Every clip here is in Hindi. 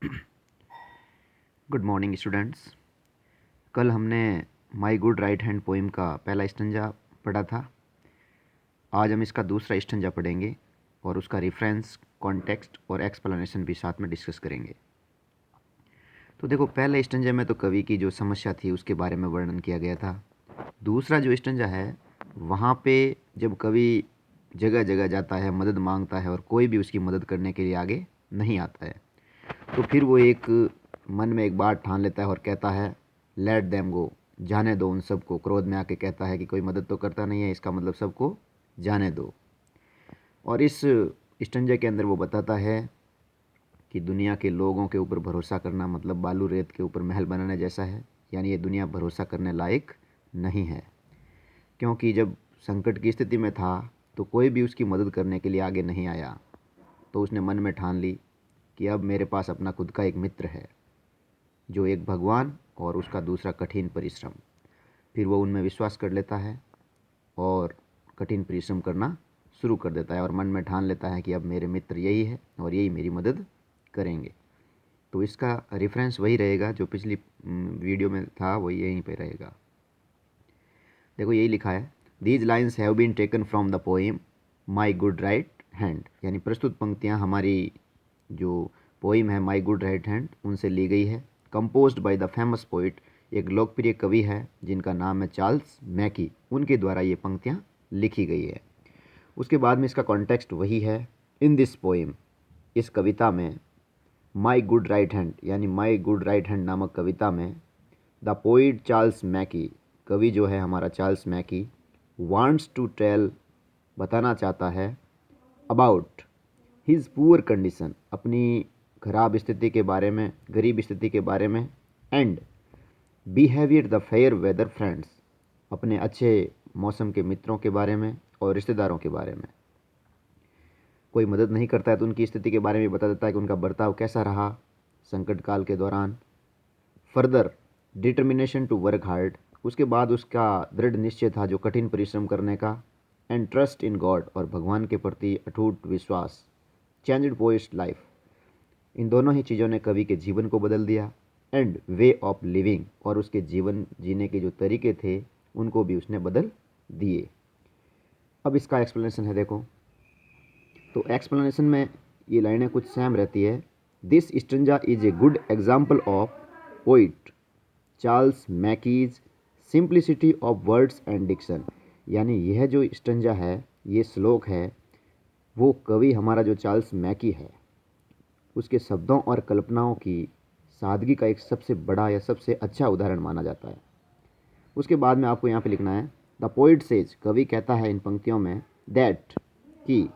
Good morning students. कल हमने माई गुड राइट हैंड पोइम का पहला स्टंजा पढ़ा था। आज हम इसका दूसरा स्टंजा पढ़ेंगे और उसका रेफरेंस, कॉन्टेक्स्ट और एक्सप्लेनेशन भी साथ में डिस्कस करेंगे। तो देखो, पहले स्टंजे में तो कवि की जो समस्या थी उसके बारे में वर्णन किया गया था। दूसरा जो स्टंजा है वहाँ पे जब कवि जगह जगह जाता है, मदद मांगता है और कोई भी उसकी मदद करने के लिए आगे नहीं आता है, तो फिर वो एक मन में एक बात ठान लेता है और कहता है लेट देम गो, जाने दो उन सबको। क्रोध में आके कहता है कि कोई मदद तो करता नहीं है, इसका मतलब सबको जाने दो। और इस स्टंजे के अंदर वो बताता है कि दुनिया के लोगों के ऊपर भरोसा करना मतलब बालू रेत के ऊपर महल बनाने जैसा है। यानी ये दुनिया भरोसा करने लायक नहीं है, क्योंकि जब संकट की स्थिति में था तो कोई भी उसकी मदद करने के लिए आगे नहीं आया। तो उसने मन में ठान ली कि अब मेरे पास अपना खुद का एक मित्र है, जो एक भगवान और उसका दूसरा कठिन परिश्रम। फिर वो उनमें विश्वास कर लेता है और कठिन परिश्रम करना शुरू कर देता है और मन में ठान लेता है कि अब मेरे मित्र यही है और यही मेरी मदद करेंगे। तो इसका रेफरेंस वही रहेगा जो पिछली वीडियो में था, वही यहीं पे रहेगा। देखो, यही लिखा है, these lines have been taken from the poem my good right hand. यानी प्रस्तुत पंक्तियाँ हमारी जो पोइम है माई गुड राइट हैंड उनसे ली गई है। Composed by the famous poet, एक लोकप्रिय कवि है जिनका नाम है चार्ल्स मैकी, उनके द्वारा ये पंक्तियाँ लिखी गई है। उसके बाद में इसका कॉन्टेक्स्ट वही है। इन दिस पोइम, इस कविता में, माई गुड राइट हैंड यानी माई गुड राइट हैंड नामक कविता में, द पोइट चार्ल्स मैकी, कवि जो है हमारा Charles Mackay, wants to tell, बताना चाहता है, अबाउट हिज पुअर कंडीशन, अपनी खराब स्थिति के बारे में, गरीब स्थिति के बारे में, and behaviour the fair weather friends, अपने अच्छे मौसम के मित्रों के बारे में और रिश्तेदारों के बारे में। कोई मदद नहीं करता है तो उनकी स्थिति के बारे में बता देता है कि उनका बर्ताव कैसा रहा संकट काल के दौरान। Further determination to work hard, उसके बाद उसका दृढ़ निश्चय था जो कठिन परिश्रम करने का। एंड ट्रस्ट इन गॉड, और भगवान के प्रति अटूट विश्वास। चेंज्ड पोइट्स लाइफ, इन दोनों ही चीज़ों ने कवि के जीवन को बदल दिया। एंड वे ऑफ लिविंग, और उसके जीवन जीने के जो तरीके थे उनको भी उसने बदल दिए। अब इसका एक्सप्लेनेशन है, देखो। तो एक्सप्लेनेशन में ये लाइनें कुछ सेम रहती है। This stanza is a good example of poet Charles Mackay's simplicity of words and diction. यानी यह जो स्टंजा है, ये श्लोक है, वो कवि हमारा जो चार्ल्स मैकी है उसके शब्दों और कल्पनाओं की सादगी का एक सबसे बड़ा या सबसे अच्छा उदाहरण माना जाता है। उसके बाद में आपको यहाँ पे लिखना है, द पोइट सेज, कवि कहता है इन पंक्तियों में, दैट, कि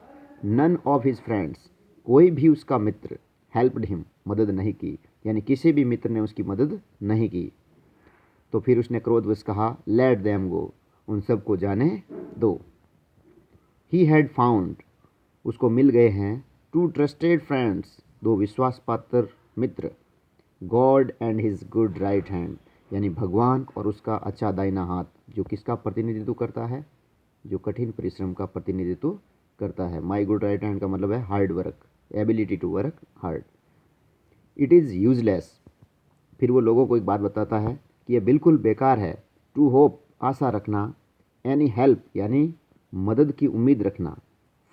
नन ऑफ हिज फ्रेंड्स, कोई भी उसका मित्र, हेल्प्ड हिम, मदद नहीं की। यानी किसी भी मित्र ने उसकी मदद नहीं की। तो फिर उसने क्रोधवश कहा, लेट देम गो, उन सब को जाने दो। ही हैड फाउंड, उसको मिल गए हैं, टू ट्रस्टेड फ्रेंड्स, दो विश्वास पात्र मित्र, God and his good right hand, यानी भगवान और उसका अच्छा दाहिना हाथ, जो किसका प्रतिनिधित्व करता है, जो कठिन परिश्रम का प्रतिनिधित्व करता है। माई गुड राइट हैंड का मतलब है hard work, ability to work hard. It is useless, फिर वो लोगों को एक बात बताता है कि यह बिल्कुल बेकार है, टू होप, आशा रखना, एनी हेल्प, यानी मदद की उम्मीद रखना,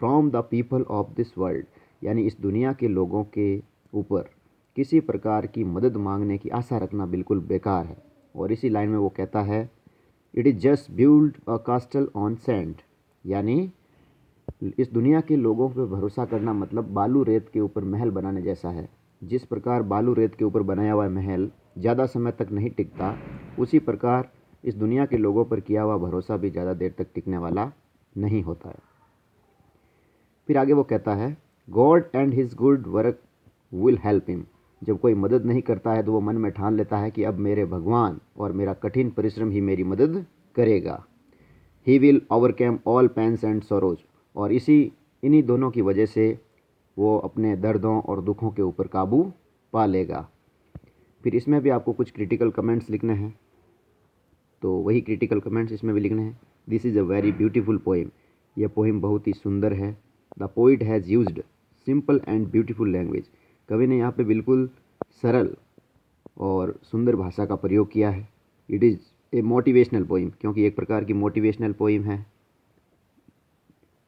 from the people of this world, यानी इस दुनिया के लोगों के ऊपर किसी प्रकार की मदद मांगने की आशा रखना बिल्कुल बेकार है। और इसी लाइन में वो कहता है, it is just build a कास्टल on sand, यानी इस दुनिया के लोगों पर भरोसा करना मतलब बालू रेत के ऊपर महल बनाने जैसा है। जिस प्रकार बालू रेत के ऊपर बनाया हुआ महल ज़्यादा समय तक नहीं टिकता, उसी प्रकार इस दुनिया के लोगों पर किया हुआ भरोसा भी ज़्यादा देर तक टिकने वाला नहीं होता है। फिर आगे वो कहता है, God and his good work will help him, जब कोई मदद नहीं करता है तो वो मन में ठान लेता है कि अब मेरे भगवान और मेरा कठिन परिश्रम ही मेरी मदद करेगा। He will overcome all pains and sorrows, और इन्हीं दोनों की वजह से वो अपने दर्दों और दुखों के ऊपर काबू पा लेगा। फिर इसमें भी आपको कुछ क्रिटिकल कमेंट्स लिखने हैं, तो वही क्रिटिकल कमेंट्स इसमें भी लिखने हैं। This is a very beautiful poem, यह पोइम बहुत ही सुंदर है। The poet has used simple and beautiful language, कवि ने यहाँ पे बिल्कुल सरल और सुंदर भाषा का प्रयोग किया है। It is a motivational poem, क्योंकि एक प्रकार की मोटिवेशनल पोइम है।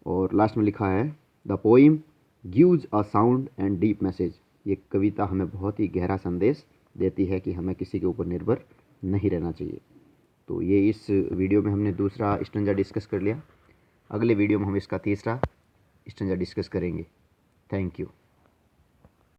और लास्ट में लिखा है the poem gives a sound and deep message. ये कविता हमें बहुत ही गहरा संदेश देती है कि हमें किसी के ऊपर निर्भर नहीं रहना चाहिए। तो ये इस वीडियो में हमने दूसरा स्टैंजा डिस्कस कर लिया। अगले वीडियो में हम इसका तीसरा स्टैंजा डिस्कस करेंगे। Thank you.